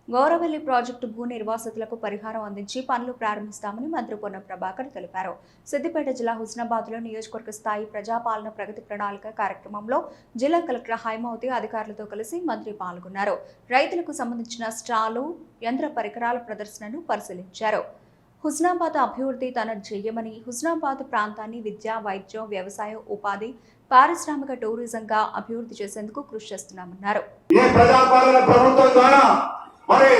Gouravelli project భూ నిర్వాసితులకు పరిహారం అందించి పనులు ప్రారంభిస్తామని మంత్రి పొన్నం ప్రభాకర్ తెలిపారు. సిద్దిపేట జిల్లా హుస్నాబాద్లో నియోజకవర్గ స్థాయి ప్రజాపాలన ప్రగతి ప్రణాళిక కార్యక్రమంలో జిల్లా కలెక్టర్ హైమవతి అధికారులతో కలిసి మంత్రి పాల్గొన్నారు. రైతులకు సంబంధించిన స్టాలు, యంత్ర పరికరాల ప్రదర్శనను పరిశీలించారు. హుస్నాబాద్ అభివృద్ధి తన ధ్యేయమని, హుస్నాబాద్ ప్రాంతాన్ని విద్య, వైద్యం, వ్యవసాయ, ఉపాధి, పారిశ్రామిక, టూరిజంగా అభివృద్ధి చేసేందుకు కృషి చేస్తున్నామన్నారు. మరి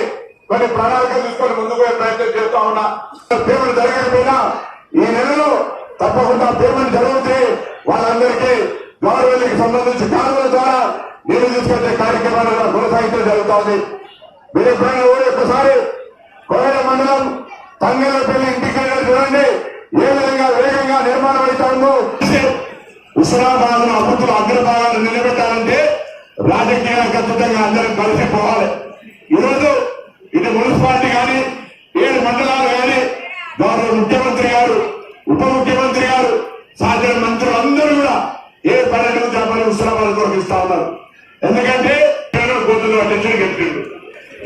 కొన్ని ప్రణాళికలు తీసుకొని ముందుకు పోయే ప్రయత్నం చేస్తా ఉన్నా. పేమెంట్ జరగకపోయినా ఈ నెలలో తప్పకుండా పేమెంట్ జరిగితే వాళ్ళందరికీ గవర్నమెంట్కి సంబంధించి కాలువల ద్వారా నీళ్లు తీసుకొచ్చే కార్యక్రమాలను కొనసాగించడం జరుగుతోంది. మీరు ఎప్పుడైనా కూడా ఒక్కసారి కోయల మండలం తంగేలపల్లి ఇంటిగ్రేటర్ చూడండి ఏ విధంగా వేగంగా నిర్మాణం అవుతా ఉందో. హుస్నాబాద్ అభివృద్ధులు అగ్రభాగాలు నిలబెట్టాలంటే రాజకీయాలు ఖచ్చితంగా అందరం కలిసి పోవాలి. ఈరోజు ఇది మున్సిపాలిటీ కానీ 7 మండలాలు కానీ గౌరవ ముఖ్యమంత్రి గారు, ఉప ముఖ్యమంత్రి గారు, సాధారణ మంత్రులు అందరూ కూడా ఏ పర్యటన చేపలు హుస్నాబాద్ తొలగిస్తా ఉన్నారు. ఎందుకంటే కోతులు అటెన్షన్ గెలిచిండు.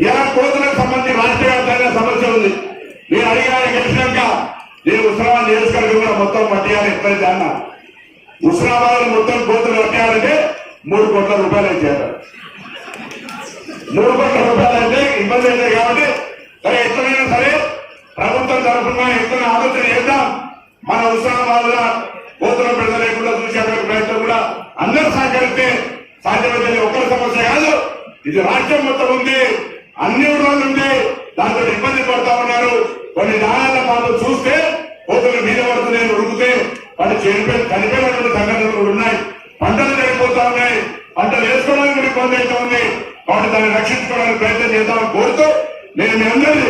ఇలా కోతులకు సంబంధించి రాష్ట్ర వ్యాప్తంగా సమస్య ఉంది. నేను అడిగాను గెలిచినాక నేను హుస్నాబాద్ నియోజకవర్గం కూడా మొత్తం పట్టియాలి. ఎప్పుడైతే అన్నా హుస్నాబాద్ మొత్తం కోతులు పట్టియాలంటే 3 కోట్ల రూపాయలు ఇచ్చారు. 3 కోట్ల రూపాయలు అంటే ఇబ్బంది అయితే కాబట్టి సరే ఎట్లయినా సరే ప్రభుత్వం తరఫున ఎట్లా ఆలోచన చేద్దాం. మన హుస్నాబాద్ లో కోతుల పెద్ద లేకుండా చూసే ప్రయత్నం కూడా అందరూ సహకరిస్తే సాధ్యమైతే ఒక్కరి సమస్య కాదు, ఇది రాష్ట్రం మొత్తం ఉంది, అన్ని ఊళ్ళో ఉంది. దాంతో ఇబ్బంది పడతా ఉన్నారు. కొన్ని దానాల పాటు చూస్తే కోతులు మీద పడుతున్నాయి, ఉరుకుతే వాటి చనిపోయినటువంటి సంఘటనలు ఉన్నాయి. పంటలు చనిపోతా ఉన్నాయి, పంటలు వేసుకోవడానికి ఇబ్బంది అయితే ఉంది. కాబట్టి దాన్ని రక్షించుకోవడానికి ప్రయత్నం చేద్దామని కోరుతూ నేను మీ అందరినీ